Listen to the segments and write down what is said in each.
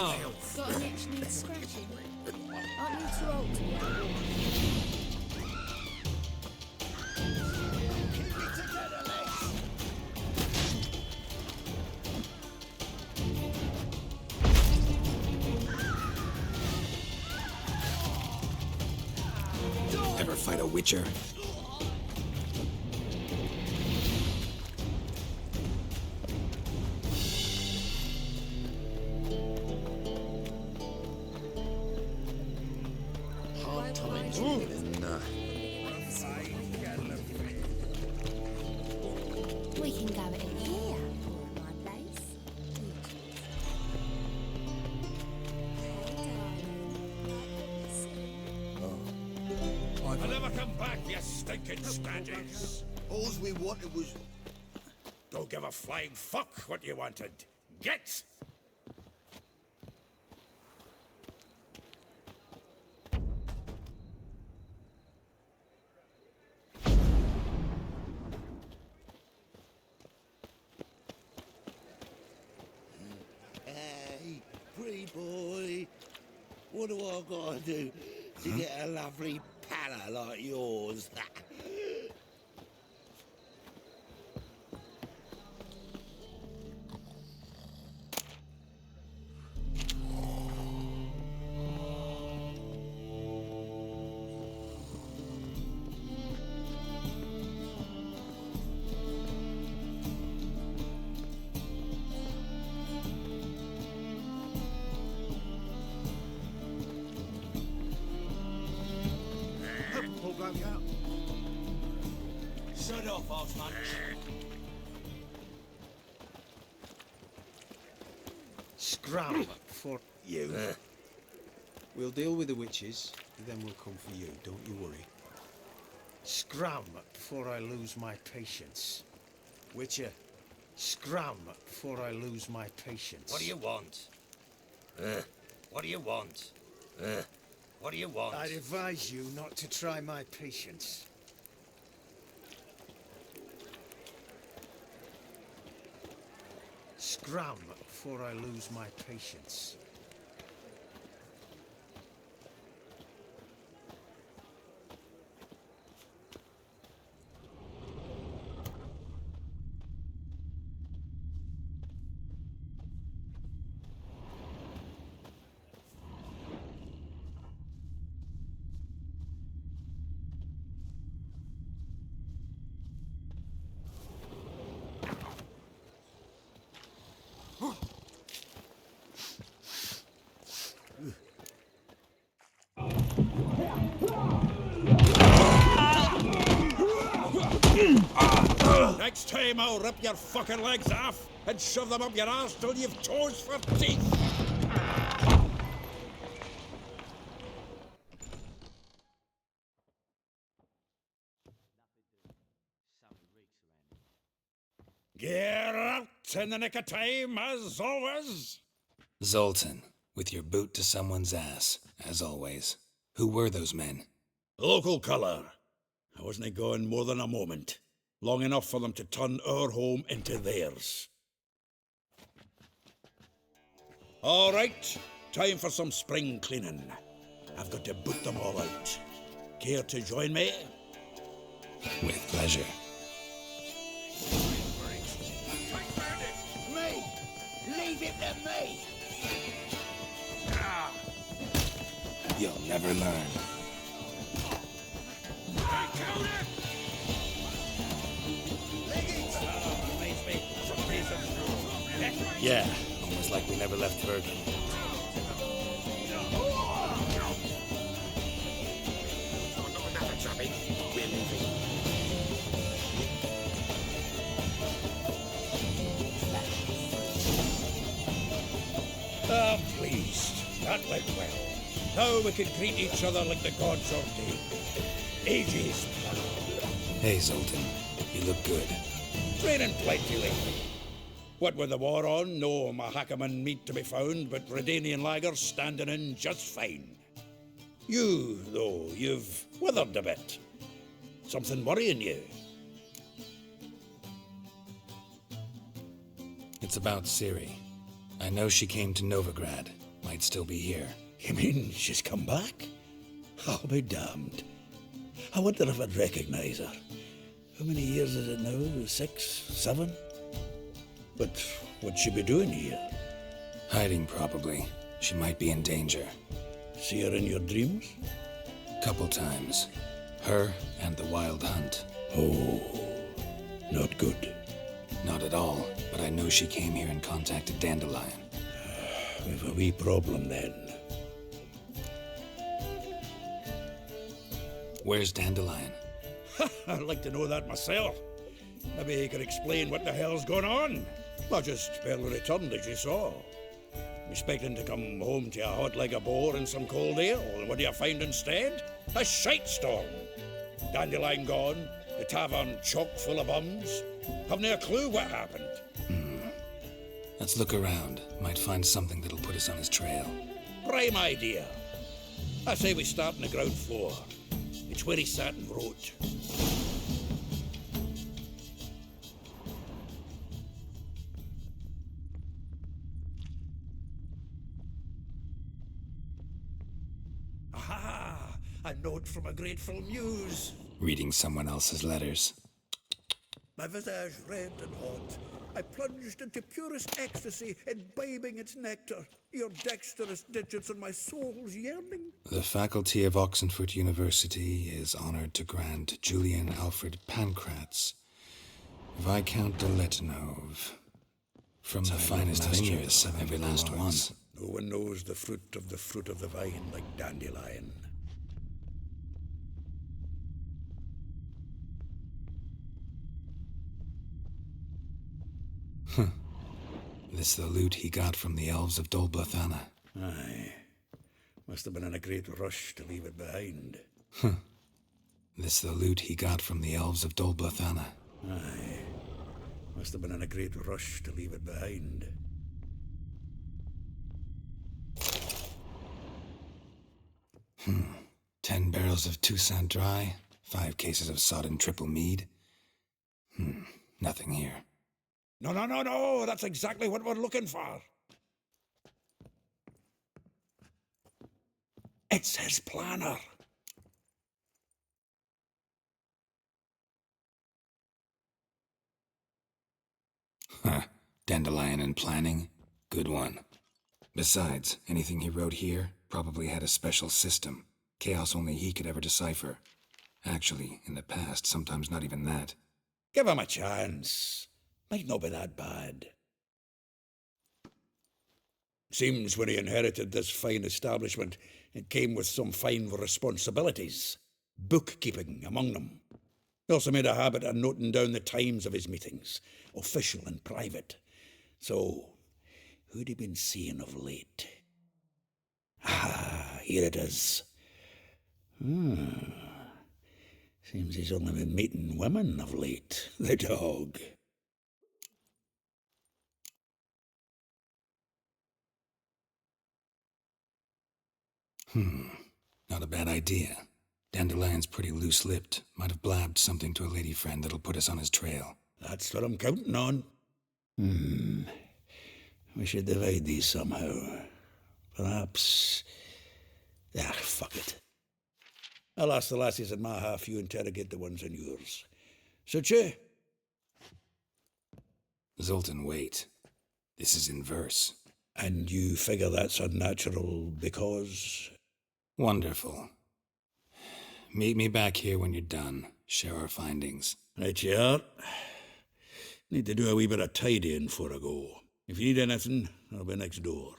Got an itch needs scratching. Aren't you too old to get one? Keep it together, lads. Ever fight a witcher? Hard times. Nah. We can go in here, or my place. I'll never come back, you stinking standies. All we wanted was... Don't give a flying fuck what you wanted. Get! Hey, pretty boy. What do I gotta do to get a lovely palla like yours? Shut off, Osman. Scram for you. We'll deal with the witches, and then we'll come for you, don't you worry. Scram before I lose my patience. Witcher, scram before I lose my patience. What do you want? What do you want? What do you want? I'd advise you not to try my patience. Scram before I lose my patience. Next time I'll rip your fucking legs off and shove them up your arse till you've toes for teeth. Get out in the nick of time, as always. Zoltan, with your boot to someone's ass, as always. Who were those men? Local colour. I wasn't gone more than a moment. Long enough for them to turn our home into theirs. All right, time for some spring cleaning. I've got to boot them all out. Care to join me? With pleasure. Me! Leave it to me! You'll never learn. Yeah, almost like we never left Bergen. Ah, pleased. That went well. Now we can greet each other like the gods ordained. Ages, pal. Hey, Zoltan. You look good. Training plenty lately. What with the war on, no Mahakaman meat to be found, but Redanian lagers standing in just fine. You, though, you've withered a bit. Something worrying you? It's about Ciri. I know she came to Novigrad. might still be here. You mean she's come back? I'll be damned. I wonder if I'd recognize her. How many years is it now? 6, 7? But what'd she be doing here? Hiding, probably. She might be in danger. See her in your dreams? Couple times. Her and the wild hunt. Oh, not good. Not at all, but I know she came here and contacted Dandelion. We've a wee problem then. Where's Dandelion? I'd like to know that myself. Maybe he could explain what the hell's going on. I just barely returned, as you saw. I'm expecting to come home to a hot like a boar and some cold ale, and what do you find instead? A shite storm. Dandelion gone, the tavern chock full of bums. Haven't a clue what happened. Let's look around. Might find something that'll put us on his trail. Prime idea. I say we start on the ground floor. It's where he sat and wrote. Aha! A note from a grateful muse. Reading someone else's letters. My visage red and hot, I plunged into purest ecstasy, imbibing its nectar. Your dexterous digits on my soul's yearning. The faculty of Oxenford University is honored to grant Julian Alfred Pancratz, Viscount de Letenove, from the finest vineyards, every last one. No one knows the fruit of the vine like Dandelion. This the loot he got from the elves of Dolblathana. Aye. Must have been in a great rush to leave it behind. This the loot he got from the elves of Dolblathana. Aye. Must have been in a great rush to leave it behind. Hmm. 10 barrels of Toussaint Dry, 5 cases of sodden triple mead. Nothing here. No, that's exactly what we're looking for. It's his planner. Huh. Dandelion and planning? Good one. Besides, anything he wrote here probably had a special system. Chaos only he could ever decipher. Actually, in the past, sometimes not even that. Give him a chance. Might not be that bad. Seems when he inherited this fine establishment, it came with some fine responsibilities. Bookkeeping among them. He also made a habit of noting down the times of his meetings, official and private. So, who'd he been seeing of late? Ah, here it is. Seems he's only been meeting women of late, the dog. Not a bad idea. Dandelion's pretty loose-lipped. Might have blabbed something to a lady friend that'll put us on his trail. That's what I'm counting on. We should divide these somehow. Perhaps... fuck it. I'll ask the lassies in my half, you interrogate the ones in yours. Suit you? Zoltan, wait. This is in verse. And you figure that's unnatural because... Wonderful. Meet me back here when you're done. Share our findings. Right you are. Need to do a wee bit of tidying before I go. If you need anything, I'll be next door.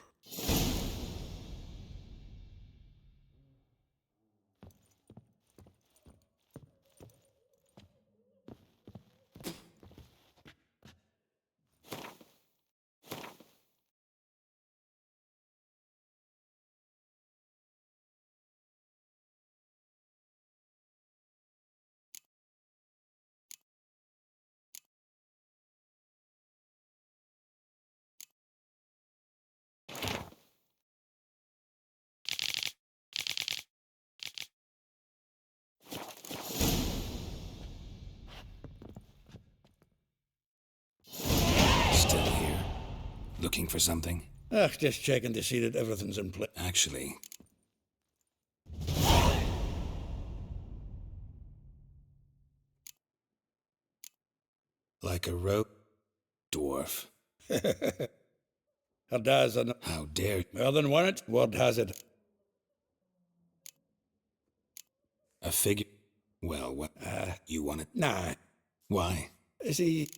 Still here? Looking for something? Just checking to see that everything's in place. Actually, like a dwarf. Her dad's an... How dare you? More than one it, word has it. A figure? Well, what? You want it? Nah. Why? Is he...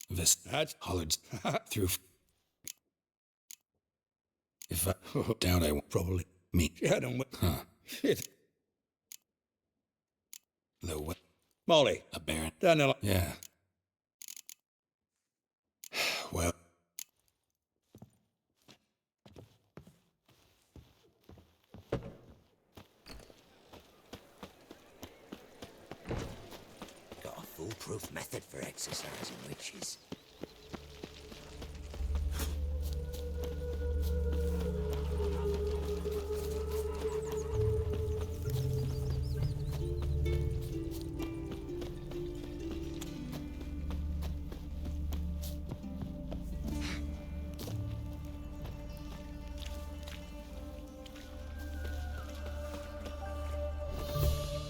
This That's... hollered through. If I doubt I won't. Probably. Me. I don't... Huh. Shit. The what? Molly. A baron? Daniel. Yeah. Well. Got a foolproof method for exercising witches.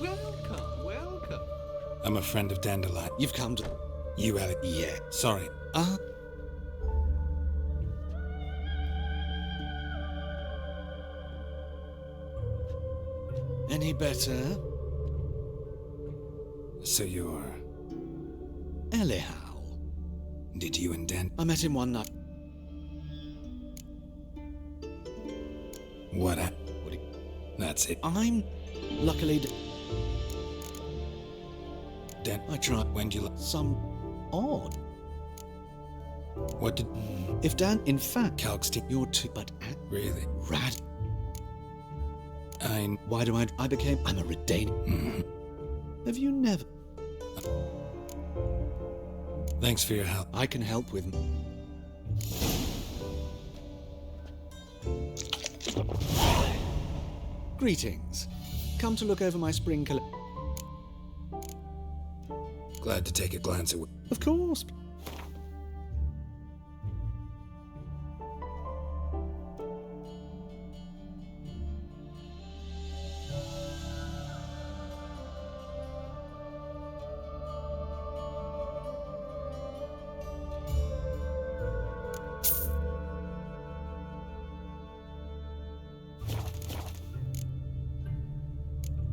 Welcome, welcome. I'm a friend of Dandelion. You've come to... You had it? Yeah. Sorry. Any better? So you're... Anyhow, Did you and Dan... I met him one night. What? What do That's it. I'm luckily... Dan... I tried When'd you... some odd. What did... If Dan, in fact, Calx team... you're too... But Really? rad. Why do I became... I'm a Redanian. Have you never... Thanks for your help. I can help with... Greetings. Come to look over my spring collection. Glad to take a glance at... Of course.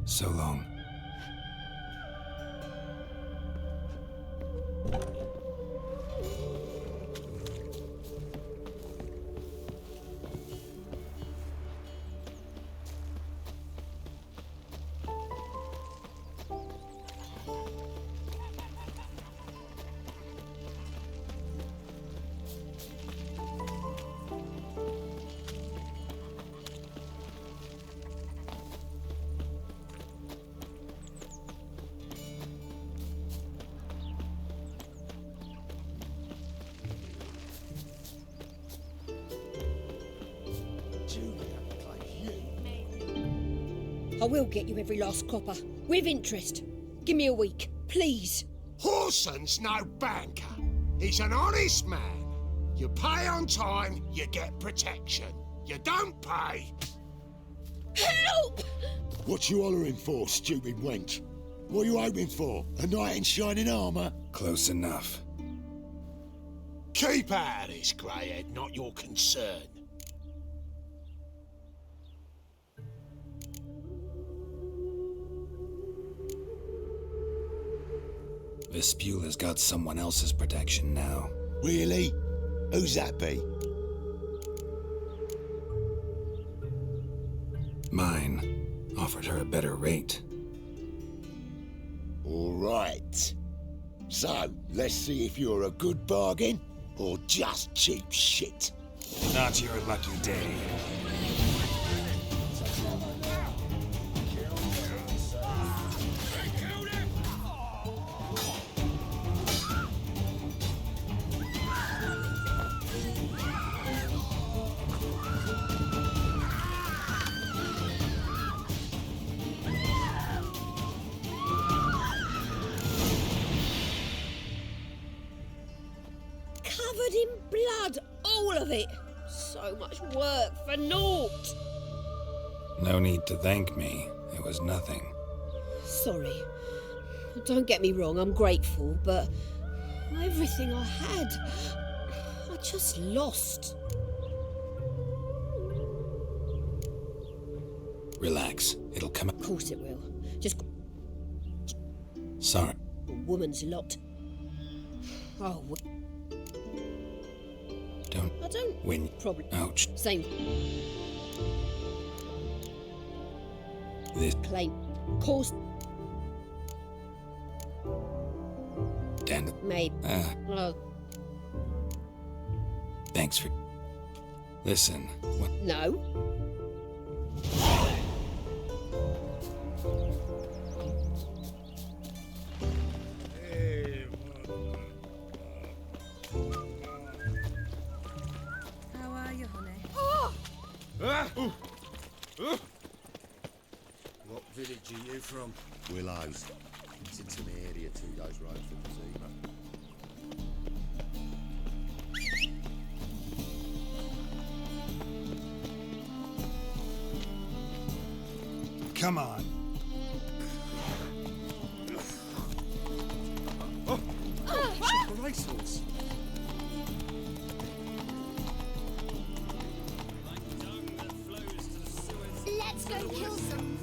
So long. I will get you every last copper, with interest. Give me a week, please. Horson's no banker. He's an honest man. You pay on time, you get protection. You don't pay... Help! What you hollering for, stupid wench? What are you hoping for? A knight in shining armour? Close enough. Keep out of this, greyhead, not your concern. Vespula's got someone else's protection now. Really? Who's that be? Mine offered her a better rate. All right. So, let's see if you're a good bargain or just cheap shit. Not your lucky day. Covered in blood, all of of it. So much work for naught. No need to thank me. It was nothing. Sorry. Don't get me wrong, I'm grateful, but everything I had, I just lost. Relax. It'll come Of course it will. Just Sorry. a woman's lot. Oh, Don't I don't. win. Probably. Ouch. Same This claim. Cause Dan. maybe. Thanks for. Listen. What? No. How are you, honey? What village are you from? Willows. It's into the area 2 days road from the zebra. Come on. It's a racehorse. Let's go kill some.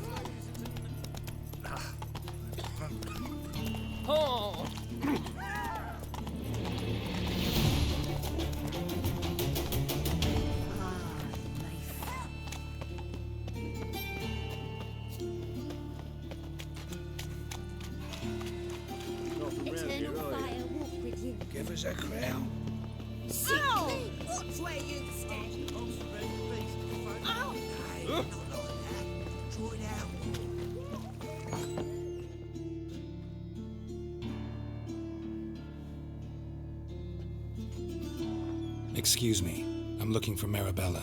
Eternal fire walk with you. Give us a crown. Ow! What's where you stand? Ow! Hey, not like that. Try it out. Excuse me. I'm looking for Marabella.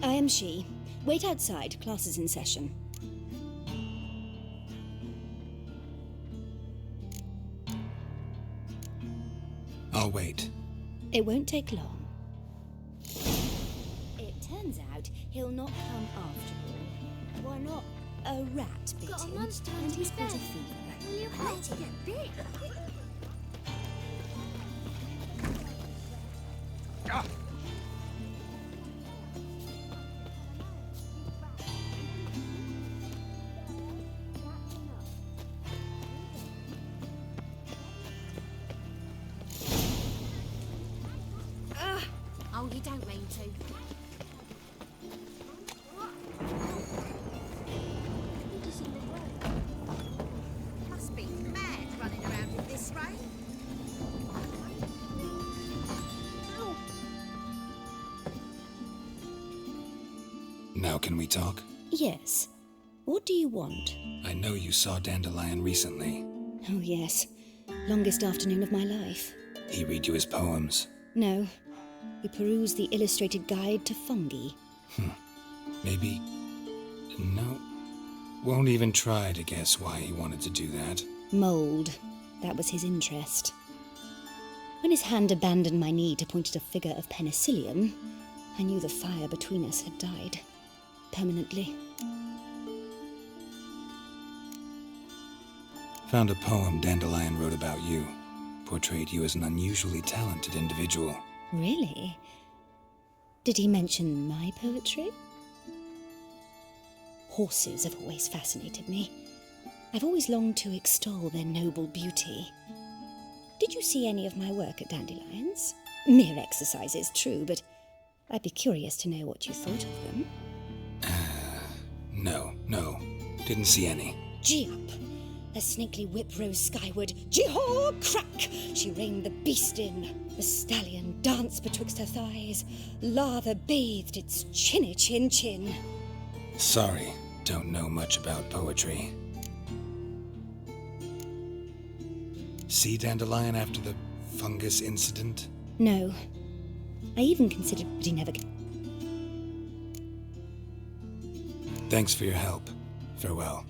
I am she. Wait outside. Class is in session. I'll wait. It won't take long. It turns out he'll not come after all. Why not? A rat bit Got a him, monster and under he's his got a bed. fever. Will you let it get big? Oh, you don't mean to. Must be mad running around in this rain. Now can we talk? Yes. What do you want? I know you saw Dandelion recently. Oh, yes. Longest afternoon of my life. He read you his poems. No. We peruse the illustrated guide to fungi. Maybe. No. Won't even try to guess why he wanted to do that. Mold. That was his interest. When his hand abandoned my knee to point at a figure of penicillium, I knew the fire between us had died. Permanently. Found a poem Dandelion wrote about you. Portrayed you as an unusually talented individual. Really? Did he mention my poetry? Horses have always fascinated me. I've always longed to extol their noble beauty. Did you see any of my work at Dandelions? Mere exercises, true, but I'd be curious to know what you thought of them. No. Didn't see any. Gee up! A snakely whip rose skyward. Gee-haw! Crack! She reined the beast in. The stallion danced betwixt her thighs. Lather bathed its chinny chin. Sorry, don't know much about poetry. See Dandelion after the fungus incident? No. I even considered he never... Thanks for your help. Farewell.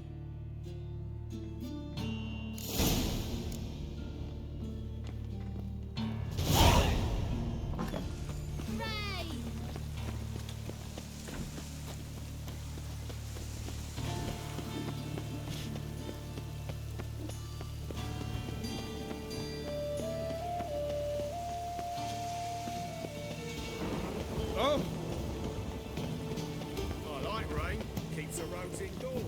keeps the roads indoors.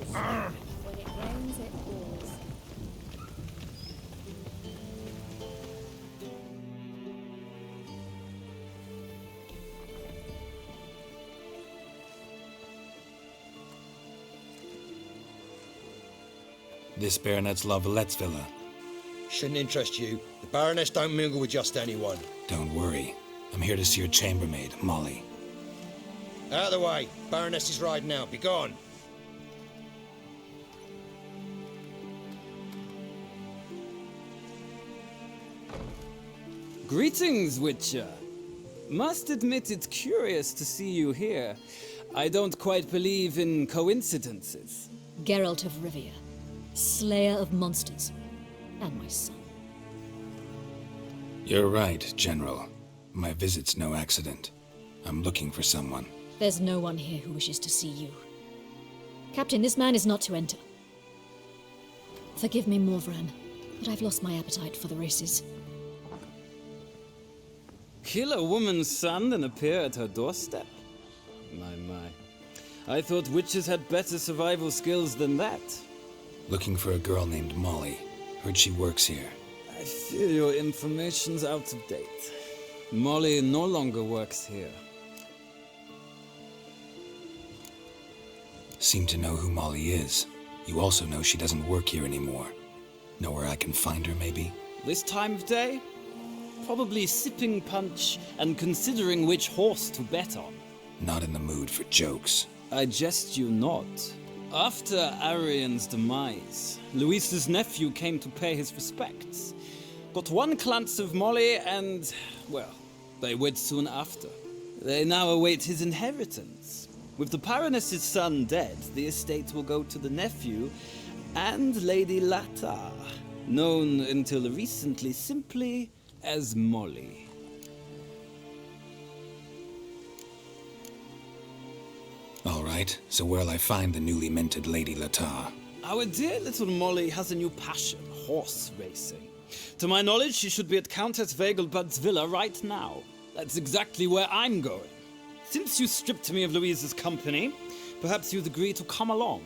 When it rains, it pours. This Baronet's La Vallette's villa. Shouldn't interest you. The Baroness don't mingle with just anyone. Don't worry. I'm here to see your chambermaid, Molly. Out of the way. Baroness is riding out. Be gone. Greetings, Witcher. Must admit it's curious to see you here. I don't quite believe in coincidences. Geralt of Rivia, slayer of monsters, and my son. You're right, General. My visit's no accident. I'm looking for someone. There's no one here who wishes to see you. Captain, this man is not to enter. Forgive me, Morvran, but I've lost my appetite for the races. Kill a woman's son and appear at her doorstep? My. I thought witches had better survival skills than that. Looking for a girl named Molly. Heard she works here. I fear your information's out of date. Molly no longer works here. Seem to know who Molly is. You also know she doesn't work here anymore. Know where I can find her, maybe? This time of day? Probably sipping punch and considering which horse to bet on. Not in the mood for jokes. I jest you not. After Arian's demise, Luis's nephew came to pay his respects. Got one glance of Molly and, well, they wed soon after. They now await his inheritance. With the Baroness's son dead, the estate will go to the nephew and Lady Latar, known until recently simply as Molly. All right, so where'll I find the newly minted Lady Latar? Our dear little Molly has a new passion, horse racing. To my knowledge, she should be at Countess Vegelbud's villa right now. That's exactly where I'm going. Since you stripped me of Louise's company, perhaps you'd agree to come along.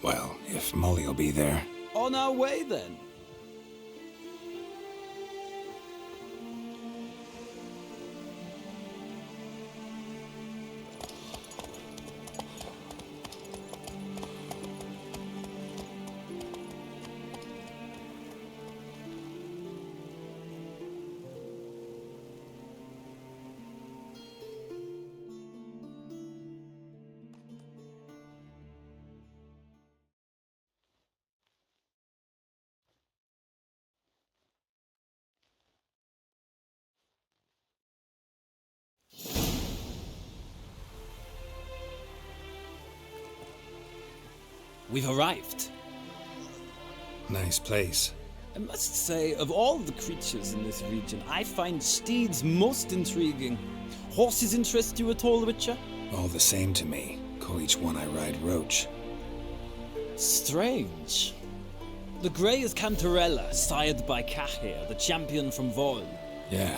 Well, if Molly'll be there. On our way, then. We've arrived. Nice place. I must say, of all the creatures in this region, I find steeds most intriguing. Horses interest you at all, Witcher? All the same to me. Call each one I ride Roach. Strange. The grey is Cantarella, sired by Cahir, the champion from Vol. Yeah.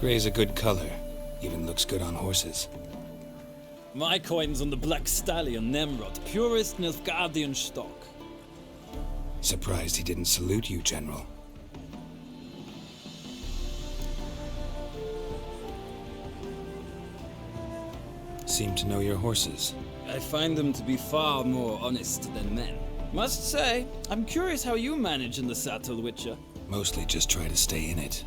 Gray's a good color. Even looks good on horses. My coin's on the Black Stallion, Nemrod, purest Nilfgaardian stock. Surprised he didn't salute you, General. Seem to know your horses. I find them to be far more honest than men. Must say, I'm curious how you manage in the saddle, Witcher. Mostly just try to stay in it.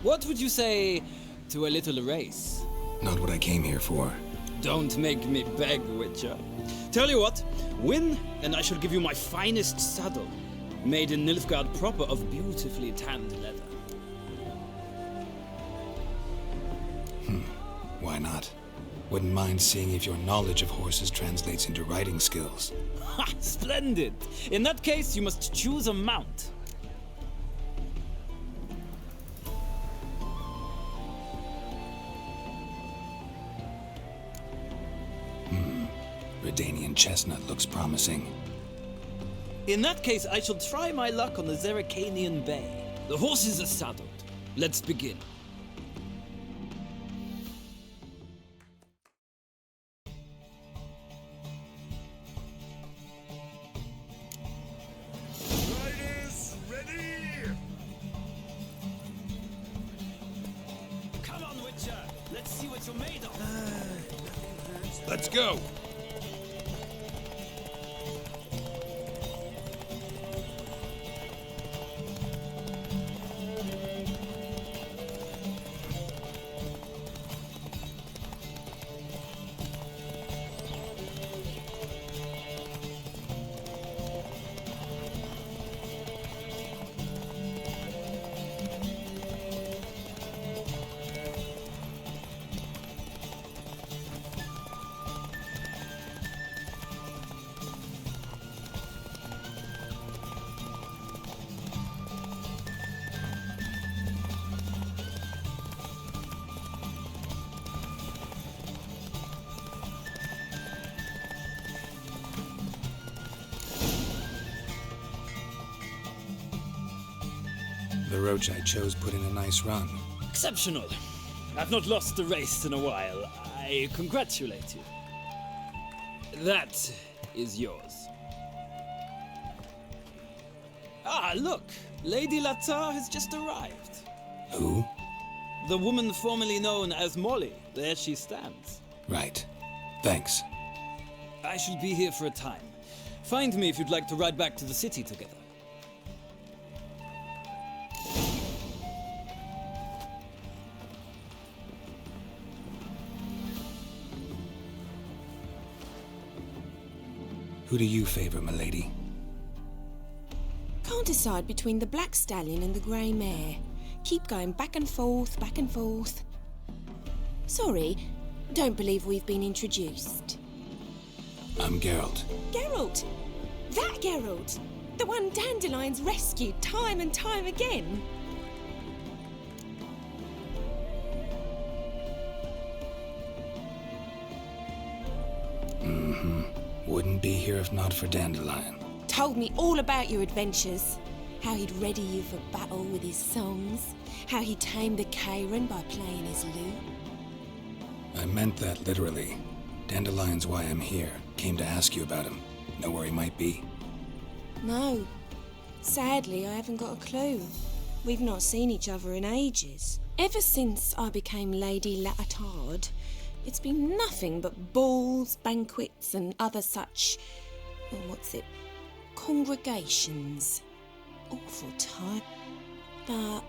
What would you say to a little race? Not what I came here for. Don't make me beg, Witcher. Tell you what, win, and I shall give you my finest saddle, made in Nilfgaard proper of beautifully tanned leather. Why not? Wouldn't mind seeing if your knowledge of horses translates into riding skills. Ha! Splendid! In that case, you must choose a mount. Redanian chestnut looks promising. In that case, I shall try my luck on the Zeracanian Bay. The horses are saddled. Let's begin. Riders, ready! Come on, Witcher. Let's see what you're made of. Let's go. The roach I chose put in a nice run. Exceptional. I've not lost a race in a while. I congratulate you. That is yours. Ah, look! Lady Latar has just arrived. Who? The woman formerly known as Molly. There she stands. Right. Thanks. I shall be here for a time. Find me if you'd like to ride back to the city together. Who do you favor, milady? Can't decide between the black stallion and the grey mare. Keep going back and forth, back and forth. Sorry, don't believe we've been introduced. I'm Geralt. Geralt! That Geralt! The one Dandelion's rescued time and time again. Wouldn't be here if not for Dandelion. Told me all about your adventures. How he'd ready you for battle with his songs. How he tamed the Kairan by playing his lute. I meant that literally. Dandelion's why I'm here. Came to ask you about him. Know where he might be? No. Sadly, I haven't got a clue. We've not seen each other in ages. Ever since I became Lady Latard, it's been nothing but balls, banquets, and other such... congregations. Awful time. But...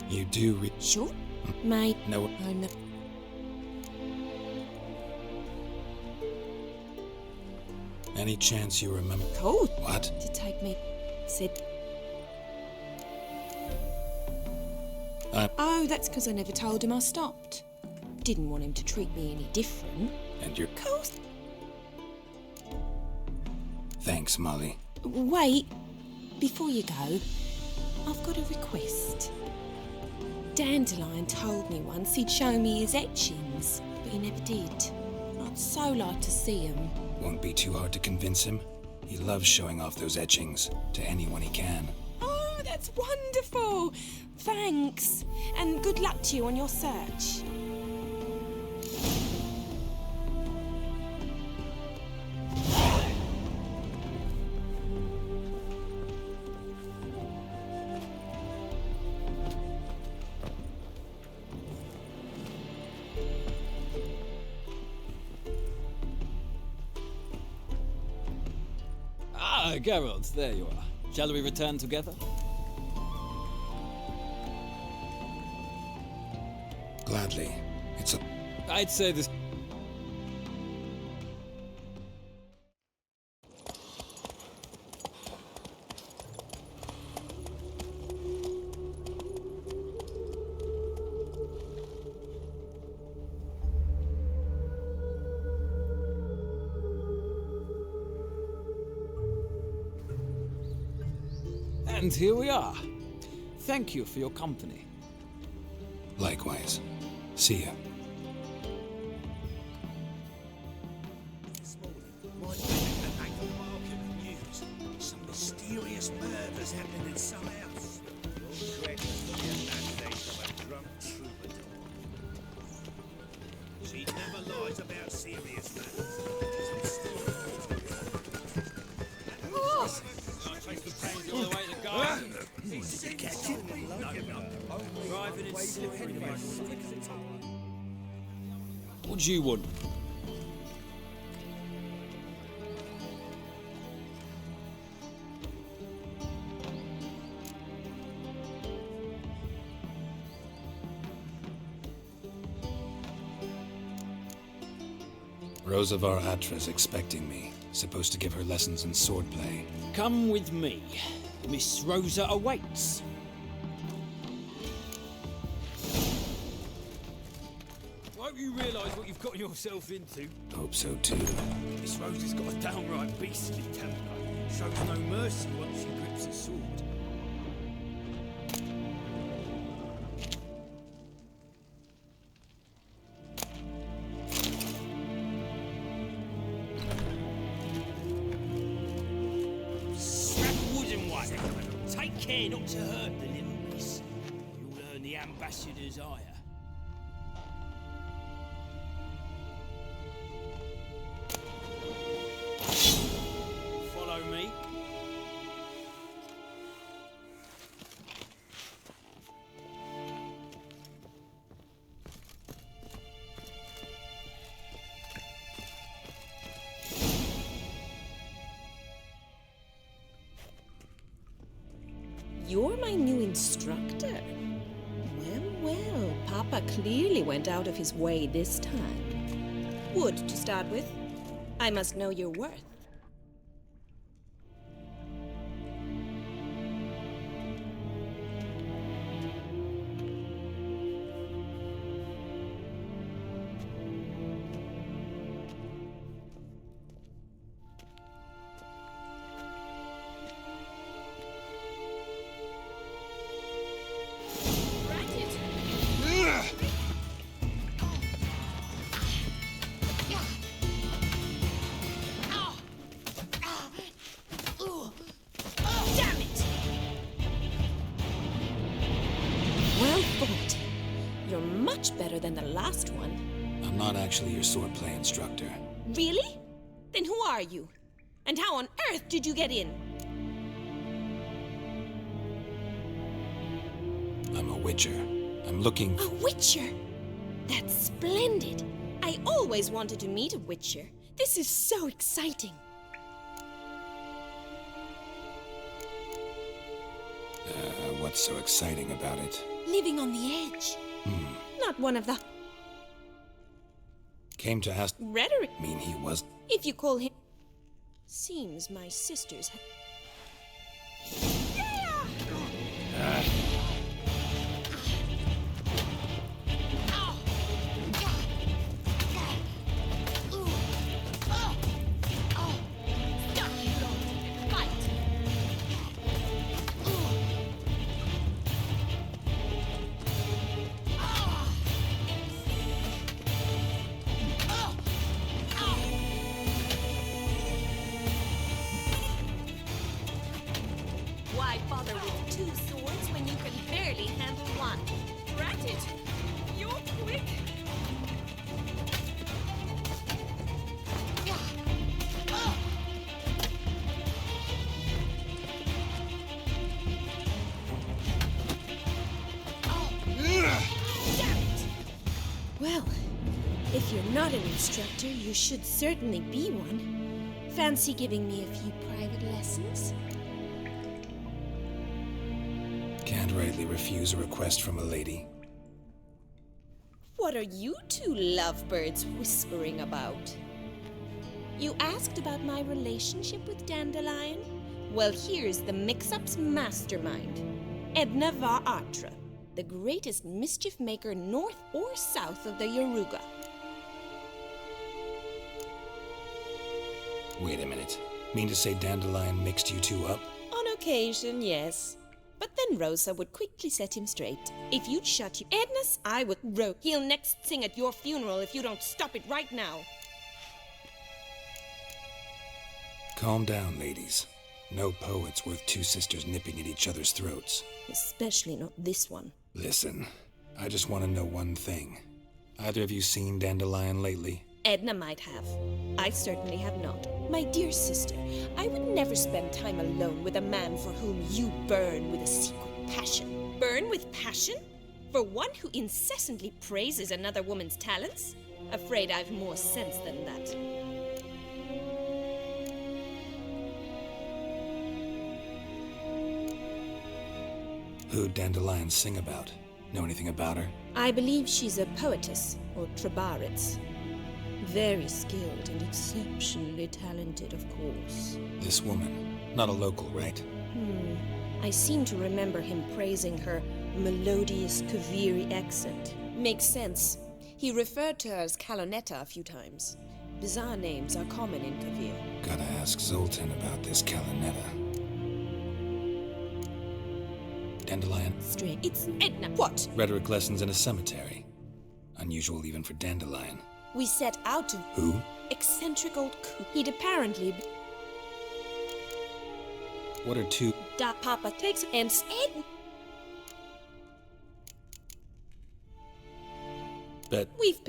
You do Sure. Mate. No. No. Any chance you remember? Cold. What? To take me... Said... Oh, that's because I never told him I stopped. Didn't want him to treat me any different. And you're... Cold. Thanks, Molly. Wait. Before you go, I've got a request. Dandelion told me once he'd show me his etchings, but he never did. I'd so like to see them. Won't be too hard to convince him. He loves showing off those etchings to anyone he can. Oh, that's wonderful! Thanks, and good luck to you on your search. Ah, Geralt, there you are. Shall we return together? Gladly. It's a... I'd say this... And here we are. Thank you for your company. Likewise. See ya. murders happened in some house. You're correct for the mandate of a drunk troubadour. She never lies about serious matters. What do you want? Rosa var Atra's expecting me. Supposed to give her lessons in swordplay. Come with me. Miss Rosa awaits. Won't you realise what you've got yourself into? Hope so too. Miss Rosa's got a downright beastly temper. Shows no mercy once she grips a sword. Take care not to hurt the little miss. You'll earn the ambassador's ire. Follow me. You're my new instructor? Well, Papa clearly went out of his way this time. Wood, to start with. I must know your worth. You're much better than the last one. I'm not actually your swordplay instructor. Really? Then who are you? And how on earth did you get in? I'm a witcher. I'm looking A witcher? That's splendid. I always wanted to meet a witcher. This is so exciting. What's so exciting about it? Living on the edge. Not one of the... Came to ask... Rhetoric. Mean he was... If you call him... Seems my sisters have... Why bother with two swords when you can barely handle one? Drat it! You're quick! Damn it! Well, if you're not an instructor, you should certainly be one. Fancy giving me a few private lessons? Can't rightly refuse a request from a lady. What are you two lovebirds whispering about? You asked about my relationship with Dandelion? Well, here's the mix-up's mastermind. Edna var Atra, the greatest mischief maker north or south of the Yaruga. Wait a minute. Mean to say Dandelion mixed you two up? On occasion, yes. But then Rosa would quickly set him straight. If you'd shut you... Edna's, I would... He'll next sing at your funeral if you don't stop it right now. Calm down, ladies. No poet's worth two sisters nipping at each other's throats. Especially not this one. Listen, I just want to know one thing. Either of you seen Dandelion lately? Edna might have. I certainly have not. My dear sister, I would never spend time alone with a man for whom you burn with a secret passion. Burn with passion? For one who incessantly praises another woman's talents? Afraid I've more sense than that. Who'd Dandelion sing about? Know anything about her? I believe she's a poetess, or trabaritz. Very skilled and exceptionally talented, of course. This woman. Not a local, right? I seem to remember him praising her melodious Kaviri accent. Makes sense. He referred to her as Kalonetta a few times. Bizarre names are common in Kavir. Gotta ask Zoltan about this Kalonetta. Dandelion? Strange. It's Edna. What? Rhetoric lessons in a cemetery. Unusual even for Dandelion. We set out to... Who? Eccentric old He'd apparently... What are two... Da Papa takes and Edna... Bet... We've...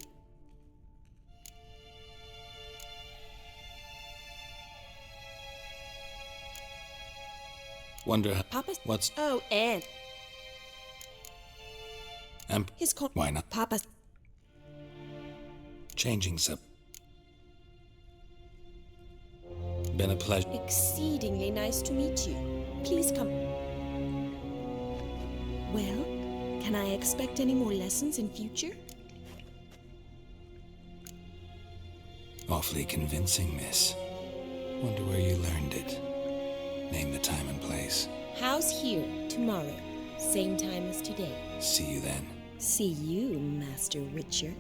Wonder how... Papa's... What's... Oh, and... His con... Why not? Papa's... Changing sub... Been a pleasure. Exceedingly nice to meet you. Please come. Well, can I expect any more lessons in future? Awfully convincing, miss. Wonder where you learned it. Name the time and place. House here, tomorrow. Same time as today. See you then. See you, Master Witcher.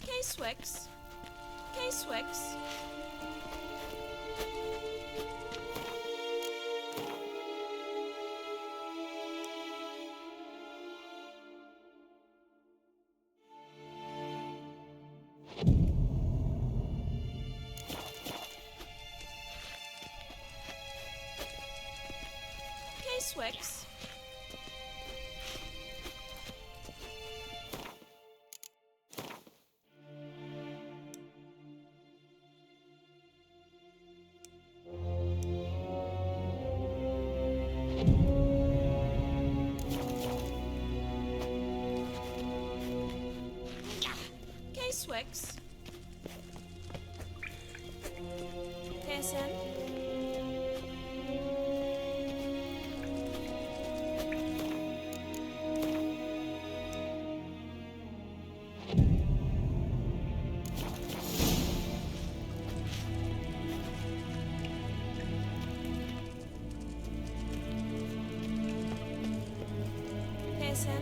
K-Swix. K-Swix. K-Swix. K-Swix. KSN. Ryzen?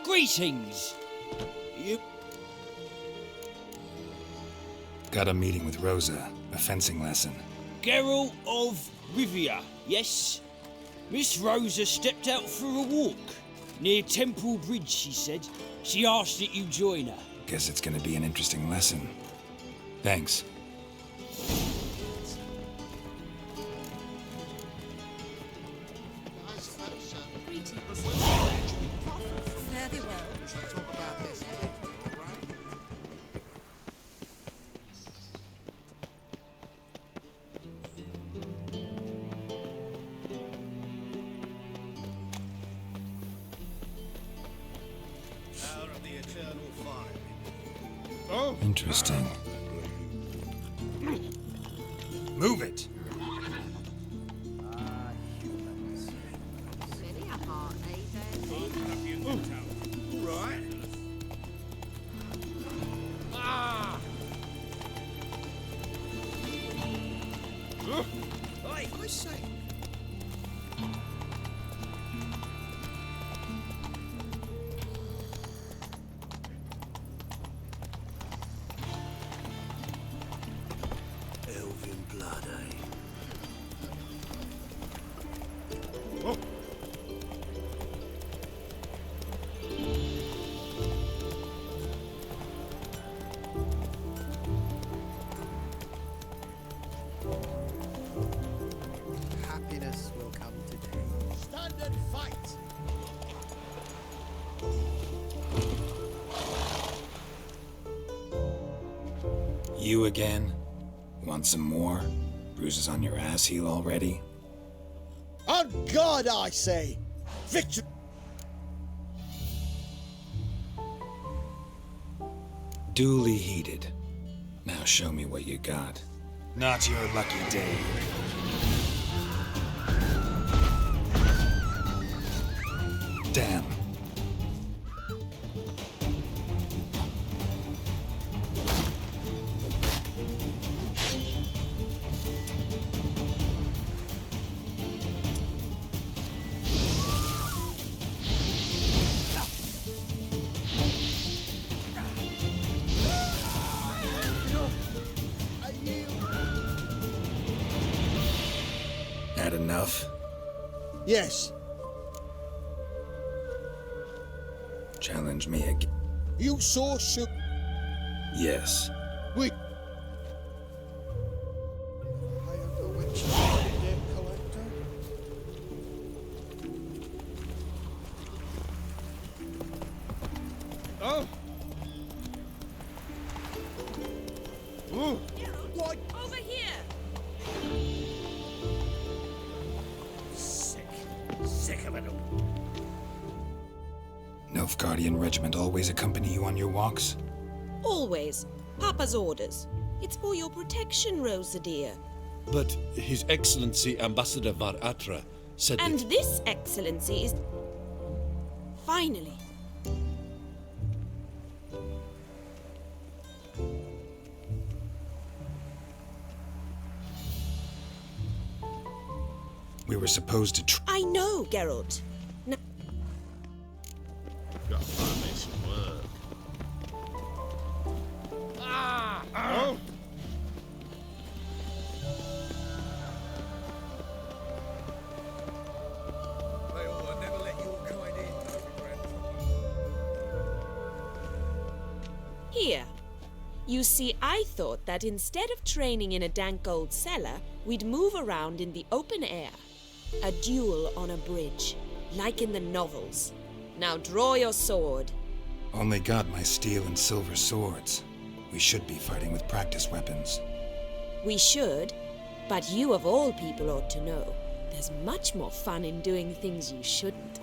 Greetings! You... Got a meeting with Rosa, a fencing lesson. Geralt of Rivia, yes? Miss Rosa stepped out for a walk. Near Temple Bridge, she said. She asked that you join her. Guess it's gonna be an interesting lesson. Thanks. Very well. Out of the eternal fire. Oh! Interesting. Move it! Many a heart, eh, Daddy? Right. Ah! Hey, I say. Elven blood, eh? Oh! Happiness will come today. Stand and fight! You again? Want some more? Bruises on your ass heel already? On God, I say! Victory! Duly heated. Now show me what you got. Not your lucky day. Damn. Had enough? Yes, Challenge me again. you saw Shook. Yes. We. I am the witch debt collector. Oh! Ooh! What? Over here! Sick. Sick of it all. Nilfgaardian regiment always accompany you on your walks? Always. Papa's orders. It's for your protection, Rosa dear. But His Excellency Ambassador Var Atra said And that... this excellency is... Finally. We were supposed to I know, Geralt. Now, Gotta find me some work. Ah! Oh! They ought to never let your kind in, here. You see, I thought that instead of training in a dank old cellar, we'd move around in the open air. A duel on a bridge, like in the novels. Now draw your sword. Only got my steel and silver swords. We should be fighting with practice weapons. We should, but you of all people ought to know. There's much more fun in doing things you shouldn't.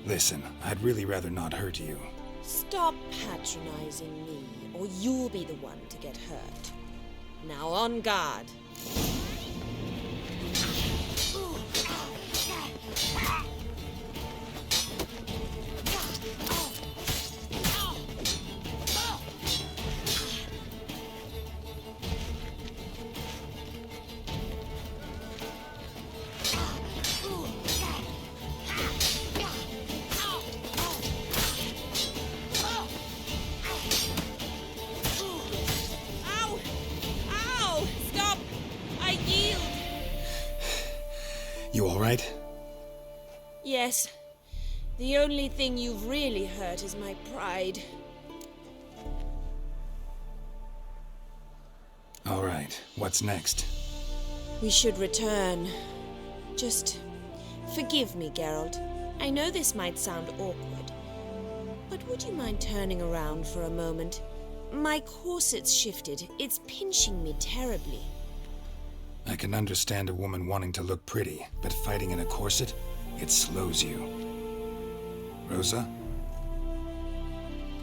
Listen, I'd really rather not hurt you. Stop patronizing me, or you'll be the one to get hurt. Now on guard. You all right? Yes. The only thing you've really hurt is my pride. All right, what's next? We should return. Just forgive me, Geralt. I know this might sound awkward, but would you mind turning around for a moment? My corset's shifted. It's pinching me terribly. I can understand a woman wanting to look pretty, but fighting in a corset, it slows you. Rosa?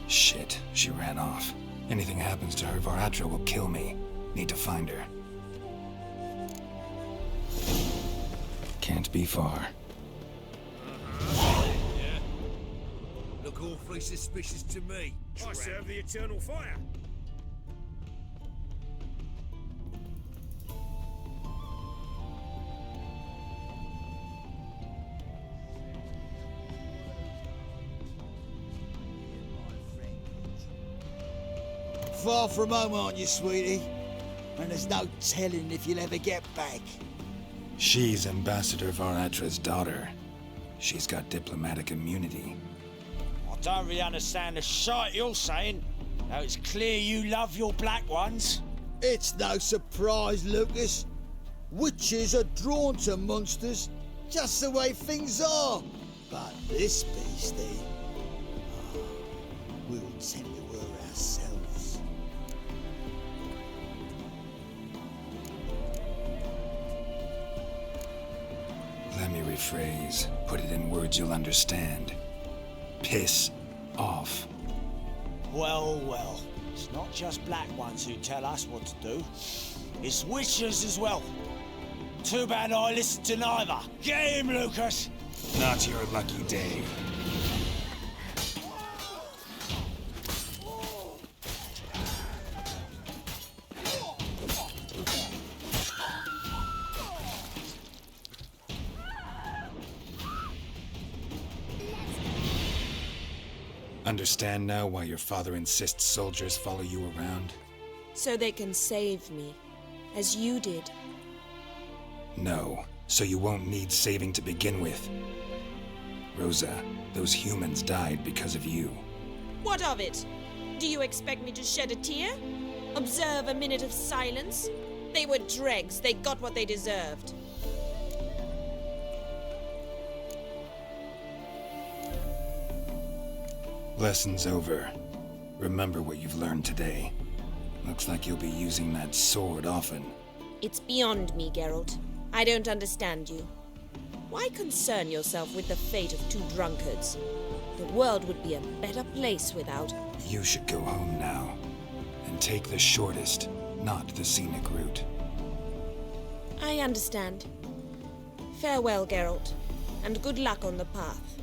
Shit, she ran off. Anything happens to her, Varatra will kill me. Need to find her. Can't be far. Yeah. Look awfully suspicious to me. I serve the eternal fire. Far from home, aren't you, sweetie? And there's no telling if you'll ever get back. She's Ambassador Varatra's daughter. She's got diplomatic immunity. I don't really understand the shite you're saying. Now it's clear you love your black ones. It's no surprise, Lucas. Witches are drawn to monsters, just the way things are. But this beastie, we'll tend to her ourselves. Let me rephrase. Put it in words you'll understand. Piss off. Well, well. It's not just black ones who tell us what to do. It's witches as well. Too bad I listened to neither. Get him, Lucas! Not your lucky day. Understand now why your father insists soldiers follow you around? So they can save me, as you did. No, so you won't need saving to begin with. Rosa, those humans died because of you. What of it? Do you expect me to shed a tear? Observe a minute of silence? They were dregs. They got what they deserved. Lesson's over. Remember what you've learned today. Looks like you'll be using that sword often. It's beyond me, Geralt. I don't understand you. Why concern yourself with the fate of two drunkards? The world would be a better place without... You should go home now. And take the shortest, not the scenic route. I understand. Farewell, Geralt. And good luck on the path.